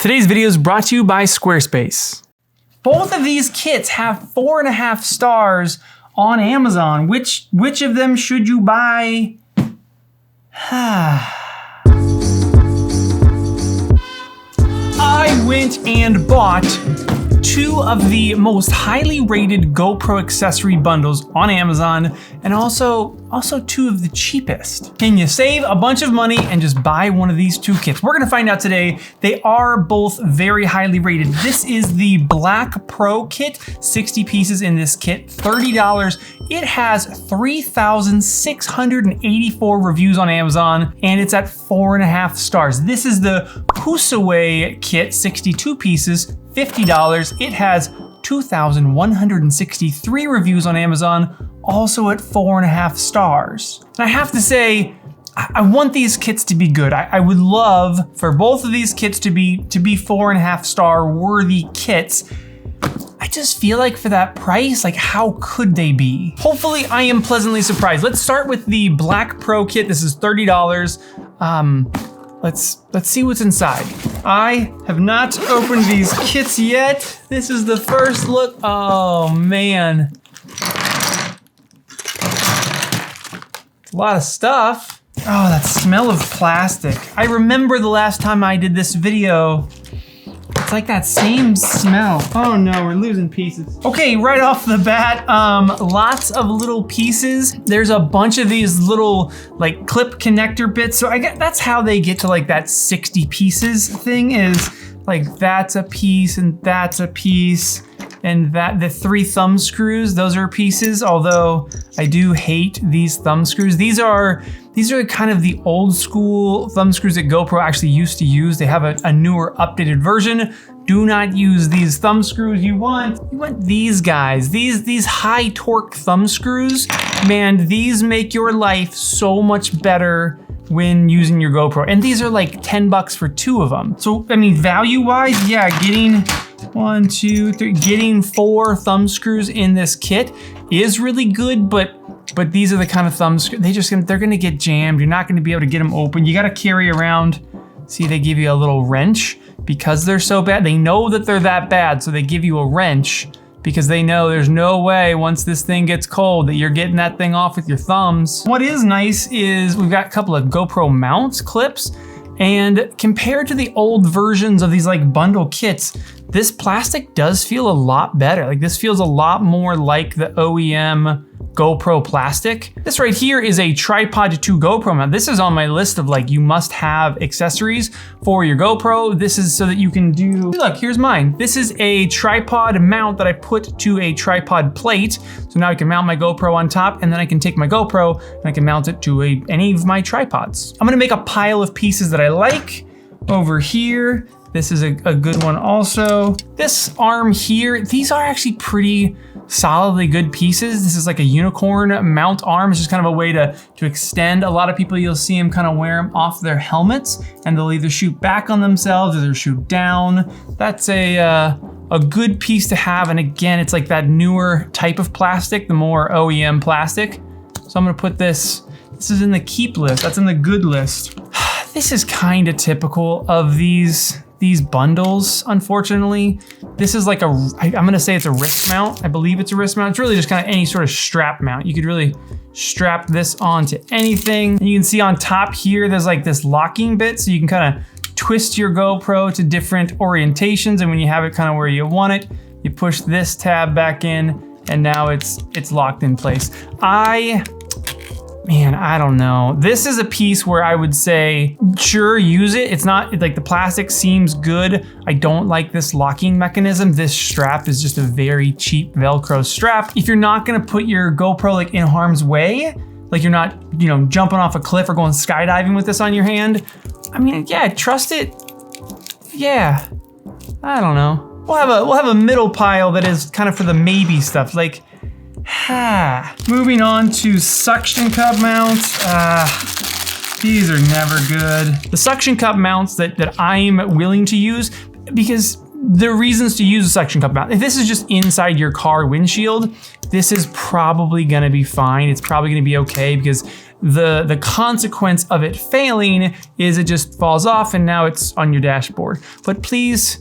Today's video is brought to you by Squarespace. Both of these kits have 4.5 stars on Amazon. Which of them should you buy? I went and bought 2 of the most highly rated GoPro accessory bundles on Amazon, and also 2 of the cheapest. Can you save a bunch of money and just buy one of these 2 kits? We're gonna find out today. They are both very highly rated. This is the Black Pro kit, 60 pieces in this kit, $30. It has 3,684 reviews on Amazon, and it's at 4.5 stars. This is the Pusaway kit, 62 pieces, $50. It has 2,163 reviews on Amazon, also at 4.5 stars. And I have to say, I want these kits to be good. I would love for both of these kits to be 4.5 star worthy kits. I just feel like for that price, like how could they be? Hopefully I am pleasantly surprised. Let's start with the Black Pro kit. This is $30. Let's see what's inside. I have not opened these kits yet. This is the first look. Oh man. It's a lot of stuff. Oh, that smell of plastic. I remember the last time I did this video. It's like that same smell. Oh no, we're losing pieces. Okay, right off the bat, lots of little pieces. There's a bunch of these little like clip connector bits. So I guess that's how they get to like that 60 pieces thing, is like that's a piece and that's a piece. And that the 3 thumb screws, those are pieces, although I do hate these thumb screws. These are kind of the old school thumb screws that GoPro actually used to use. They have a newer, updated version. Do not use these thumb screws. You want these guys, these high torque thumb screws. Man, these make your life so much better when using your GoPro. And these are like 10 bucks for 2 of them. So, I mean, value-wise, yeah, getting 1, 2, 3, getting 4 thumb screws in this kit is really good, but these are the kind of thumb screws, they're gonna get jammed. You're not gonna be able to get them open. You gotta carry around, see, they give you a little wrench because they're so bad. They know that they're that bad, so they give you a wrench because they know there's no way once this thing gets cold that you're getting that thing off with your thumbs. What is nice is we've got a couple of GoPro mounts clips, and compared to the old versions of these like bundle kits, this plastic does feel a lot better. Like this feels a lot more like the OEM GoPro plastic. This right here is a tripod to GoPro mount. This is on my list of like, you must have accessories for your GoPro. This is so that you can do, look, here's mine. This is a tripod mount that I put to a tripod plate. So now I can mount my GoPro on top, and then I can take my GoPro and I can mount it to any of my tripods. I'm gonna make a pile of pieces that I like over here. This is a good one also. This arm here, these are actually pretty solidly good pieces. This is like a unicorn mount arm. It's just kind of a way to extend. A lot of people, you'll see them kind of wear them off their helmets, and they'll either shoot back on themselves or they'll shoot down. That's a good piece to have. And again, it's like that newer type of plastic, the more OEM plastic. So I'm gonna put this is in the keep list. That's in the good list. This is kind of typical of these bundles, unfortunately. This is like I'm gonna say it's a wrist mount. I believe it's a wrist mount. It's really just kind of any sort of strap mount. You could really strap this onto anything. And you can see on top here, there's like this locking bit, so you can kind of twist your GoPro to different orientations. And when you have it kind of where you want it, you push this tab back in, and now it's locked in place. Man, I don't know. This is a piece where I would say, sure, use it. It's not like the plastic seems good. I don't like this locking mechanism. This strap is just a very cheap Velcro strap. If you're not gonna put your GoPro like in harm's way, like you're not, jumping off a cliff or going skydiving with this on your hand, I mean, yeah, trust it. Yeah, I don't know. We'll have a middle pile that is kind of for the maybe stuff. Like, moving on to suction cup mounts. These are never good. The suction cup mounts that I'm willing to use, because there are reasons to use a suction cup mount. If this is just inside your car windshield, this is probably gonna be fine. It's probably gonna be okay, because The consequence of it failing is it just falls off and now it's on your dashboard. But please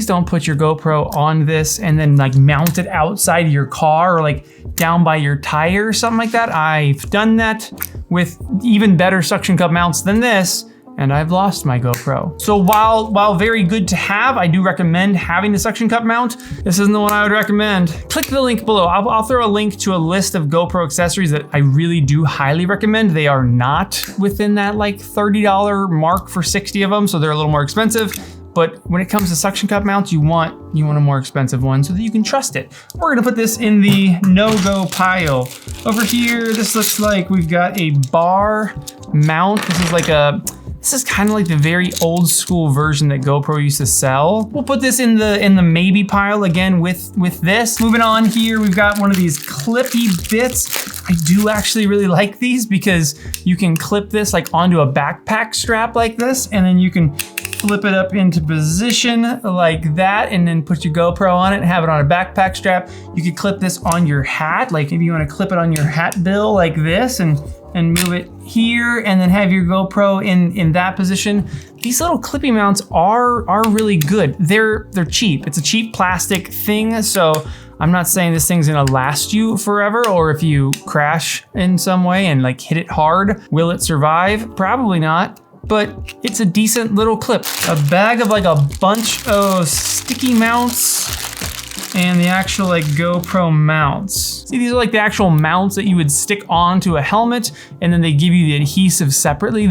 don't put your GoPro on this and then like mount it outside of your car or like down by your tire or something like that. I've done that with even better suction cup mounts than this, and I've lost my GoPro. So while very good to have, I do recommend having the suction cup mount. This isn't the one I would recommend. Click the link below. I'll throw a link to a list of GoPro accessories that I really do highly recommend. They are not within that like $30 mark for 60 of them, so they're a little more expensive. But when it comes to suction cup mounts, you want a more expensive one so that you can trust it. We're gonna put this in the no-go pile. Over here, this looks like we've got a bar mount. This is kind of like the very old school version that GoPro used to sell. We'll put this in the maybe pile again with this. Moving on here, we've got one of these clippy bits. I do actually really like these because you can clip this like onto a backpack strap like this, and then you can flip it up into position like that, and then put your GoPro on it and have it on a backpack strap. You could clip this on your hat, like if you want to clip it on your hat bill like this and move it here and then have your GoPro in that position. These little clippy mounts are really good. They're cheap. It's a cheap plastic thing, so I'm not saying this thing's gonna last you forever, or if you crash in some way and like hit it hard, will it survive? Probably not. But it's a decent little clip. A bag of like a bunch of sticky mounts and the actual like GoPro mounts. See, these are like the actual mounts that you would stick onto a helmet, and then they give you the adhesive separately.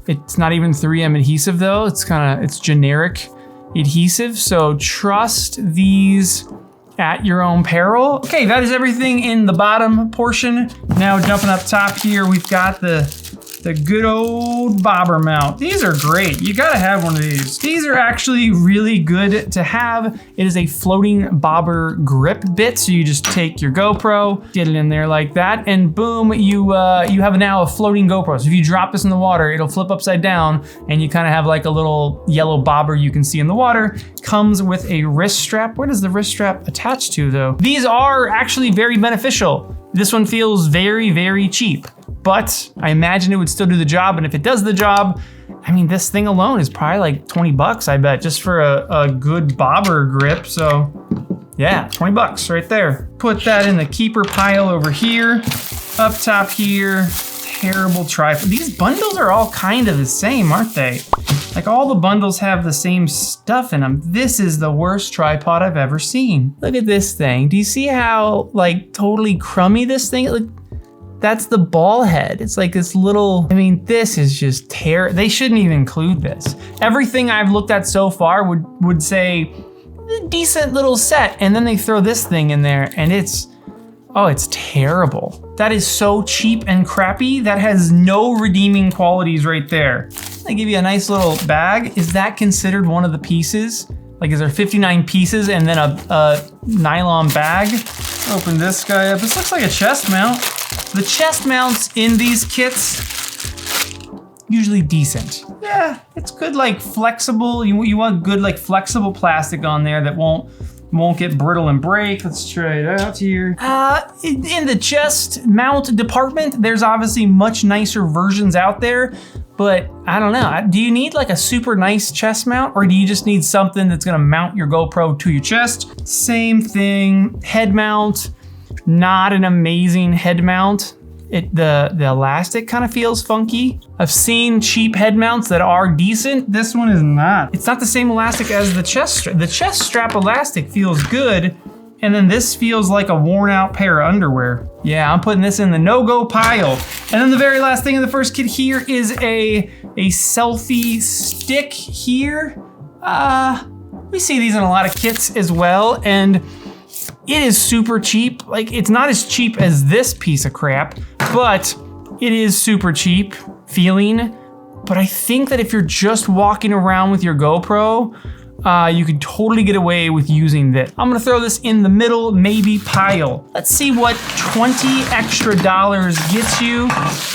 It's not even 3M adhesive though, it's generic adhesive, so trust these at your own peril. Okay, that is everything in the bottom portion. Now jumping up top here, we've got the good old bobber mount. These are great. You gotta have one of these. These are actually really good to have. It is a floating bobber grip bit. So you just take your GoPro, get it in there like that, and boom, you have now a floating GoPro. So if you drop this in the water, it'll flip upside down and you kind of have like a little yellow bobber you can see in the water. Comes with a wrist strap. Where does the wrist strap attach to though? These are actually very beneficial. This one feels very, very cheap, but I imagine it would still do the job. And if it does the job, I mean, this thing alone is probably like 20 bucks, I bet, just for a good bobber grip. So yeah, 20 bucks right there. Put that in the keeper pile over here. Up top here, terrible tripod. These bundles are all kind of the same, aren't they? Like all the bundles have the same stuff in them. This is the worst tripod I've ever seen. Look at this thing. Do you see how like totally crummy this thing? Like, that's the ball head. It's like this little, I mean, this is just terrible. They shouldn't even include this. Everything I've looked at so far would say decent little set, and then they throw this thing in there and it's terrible. That is so cheap and crappy. That has no redeeming qualities right there. They give you a nice little bag. Is that considered one of the pieces? Like, is there 59 pieces and then a nylon bag? Open this guy up. This looks like a chest mount. The chest mounts in these kits, usually decent. Yeah, it's good, like flexible. You want good, like flexible plastic on there that won't get brittle and break. Let's try it out here. In the chest mount department, there's obviously much nicer versions out there, but I don't know. Do you need like a super nice chest mount, or do you just need something that's gonna mount your GoPro to your chest? Same thing, head mount, not an amazing head mount. The elastic kind of feels funky. I've seen cheap head mounts that are decent. This one is not. It's not the same elastic as the chest strap. The chest strap elastic feels good, and then this feels like a worn out pair of underwear. Yeah, I'm putting this in the no-go pile. And then the very last thing in the first kit here is a selfie stick here. We see these in a lot of kits as well, and it is super cheap. Like, it's not as cheap as this piece of crap, but it is super cheap feeling. But I think that if you're just walking around with your GoPro, you could totally get away with using this. I'm gonna throw this in the middle maybe pile. Let's see what $20 extra gets you.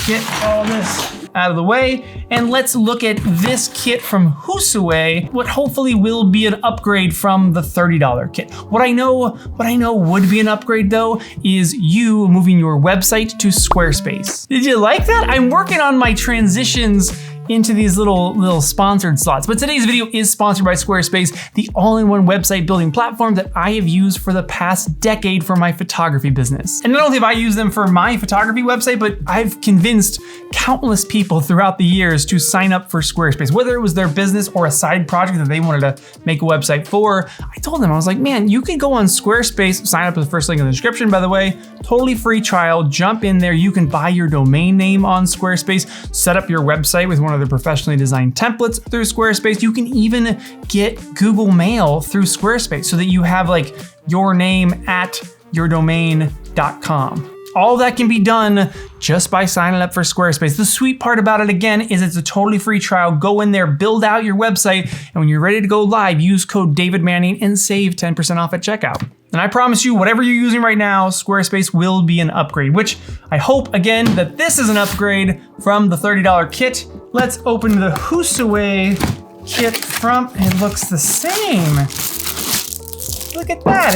Get all this out of the way, and let's look at this kit from Husaway, what hopefully will be an upgrade from the $30 kit. What I know would be an upgrade though is you moving your website to Squarespace. Did you like that? I'm working on my transitions into these little sponsored slots. But today's video is sponsored by Squarespace, the all-in-one website building platform that I have used for the past decade for my photography business. And not only have I used them for my photography website, but I've convinced countless people throughout the years to sign up for Squarespace, whether it was their business or a side project that they wanted to make a website for. I told them, I was like, man, you can go on Squarespace, sign up with the first link in the description, by the way, totally free trial, jump in there. You can buy your domain name on Squarespace, set up your website with one of the professionally designed templates through Squarespace. You can even get Google Mail through Squarespace so that you have like your name at yourdomain.com. All that can be done just by signing up for Squarespace. The sweet part about it again is it's a totally free trial. Go in there, build out your website, and when you're ready to go live, use code David Manning and save 10% off at checkout. And I promise you, whatever you're using right now, Squarespace will be an upgrade, which I hope, again, that this is an upgrade from the $30 kit. Let's open the Husaway kit from, it looks the same. Look at that,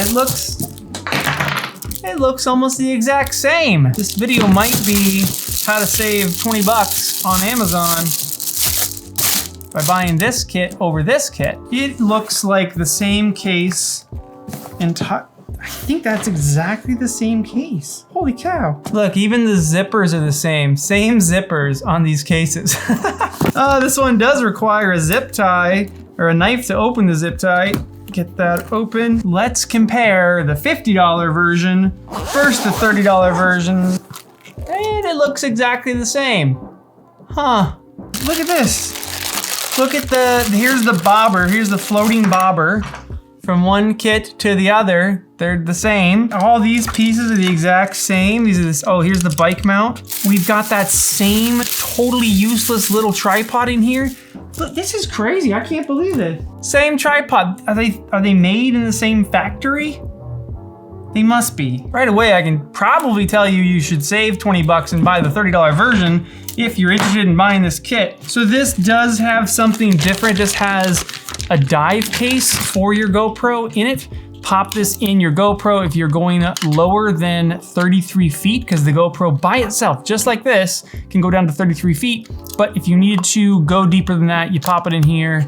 it looks almost the exact same. This video might be how to save 20 bucks on Amazon by buying this kit over this kit. It looks like the same case. I think that's exactly the same case. Holy cow. Look, even the zippers are the same zippers on these cases. This one does require a zip tie or a knife to open the zip tie. Get that open. Let's compare the $50 version versus the $30 version. And it looks exactly the same. Huh, look at this. Look at here's the bobber, here's the floating bobber. From one kit to the other, they're the same. All these pieces are the exact same. Here's the bike mount. We've got that same totally useless little tripod in here. Look, this is crazy, I can't believe it. Same tripod, are they made in the same factory? They must be. Right away, I can probably tell you should save 20 bucks and buy the $30 version if you're interested in buying this kit. So this does have something different. This has a dive case for your GoPro in it. Pop this in your GoPro if you're going lower than 33 feet, because the GoPro by itself, just like this, can go down to 33 feet. But if you needed to go deeper than that, you pop it in here.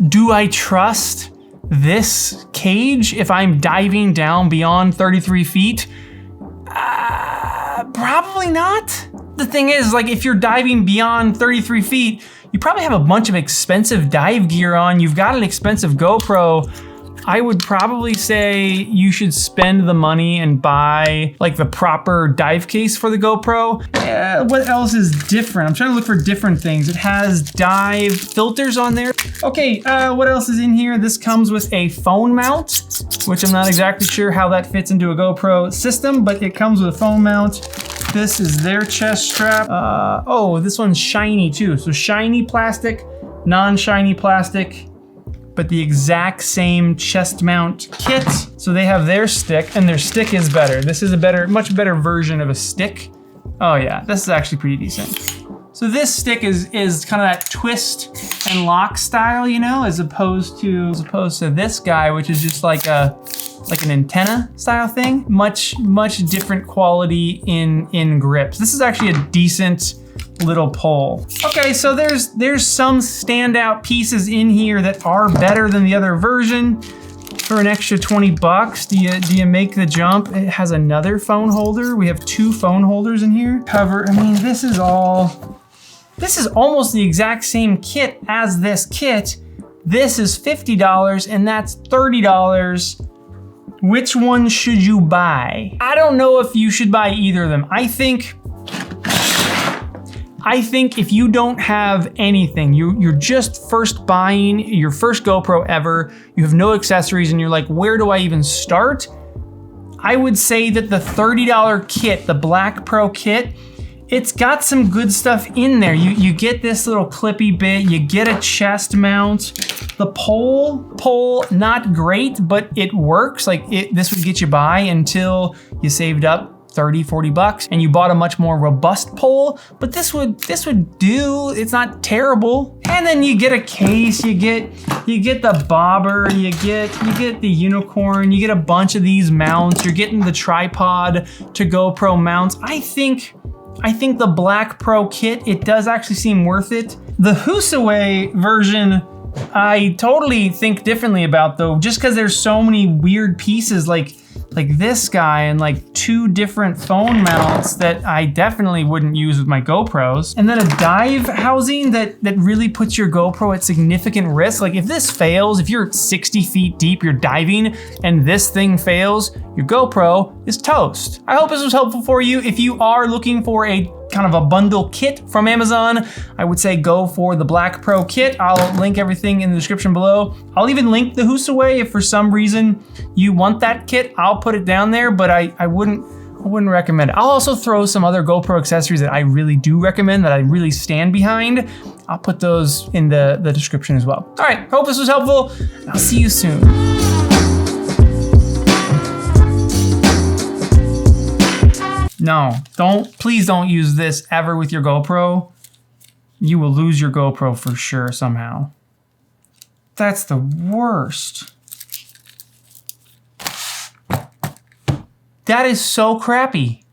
Do I trust this cage if I'm diving down beyond 33 feet? Probably not. The thing is, like, if you're diving beyond 33 feet, you probably have a bunch of expensive dive gear on. You've got an expensive GoPro. I would probably say you should spend the money and buy like the proper dive case for the GoPro. What else is different? I'm trying to look for different things. It has dive filters on there. Okay, what else is in here? This comes with a phone mount, which I'm not exactly sure how that fits into a GoPro system, but it comes with a phone mount. This is their chest strap. Oh, this one's shiny too. So shiny plastic, non-shiny plastic, but the exact same chest mount kit. So they have their stick, and their stick is better. This is a much better version of a stick. Oh yeah, this is actually pretty decent. So this stick is kind of that twist and lock style, you know, as opposed to this guy, which is just like an antenna style thing. Much different quality in grips. This is actually a decent little pole. Okay, so there's some standout pieces in here that are better than the other version. For an extra 20 bucks, do you make the jump? It has another phone holder. We have 2 phone holders in here. Cover, I mean, this is almost the exact same kit as this kit. This is $50 and that's $30. Which one should you buy? I don't know if you should buy either of them. I think if you don't have anything, you're just first buying your first GoPro ever, you have no accessories, and you're like, where do I even start? I would say that the $30 kit, the Black Pro kit, it's got some good stuff in there. You get this little clippy bit, you get a chest mount. The pole, not great, but it works. Like this would get you by until you saved up 30, 40 bucks, and you bought a much more robust pole, but this would do. It's not terrible. And then you get a case, you get the bobber, you get the unicorn, you get a bunch of these mounts, you're getting the tripod to GoPro mounts. I think the Black Pro kit, it does actually seem worth it. The Husaway version, I totally think differently about though, just because there's so many weird pieces like this guy and like 2 different phone mounts that I definitely wouldn't use with my GoPros. And then a dive housing that really puts your GoPro at significant risk. Like if this fails, if you're 60 feet deep, you're diving and this thing fails, your GoPro is toast. I hope this was helpful for you. If you are looking for a kind of a bundle kit from Amazon, I would say go for the Black Pro kit. I'll link everything in the description below. I'll even link the Husaway if for some reason you want that kit. I'll put it down there, but I wouldn't recommend it. I'll also throw some other GoPro accessories that I really do recommend, that I really stand behind. I'll put those in the description as well. All right, hope this was helpful. I'll see you soon. No, please don't use this ever with your GoPro. You will lose your GoPro for sure somehow. That's the worst. That is so crappy.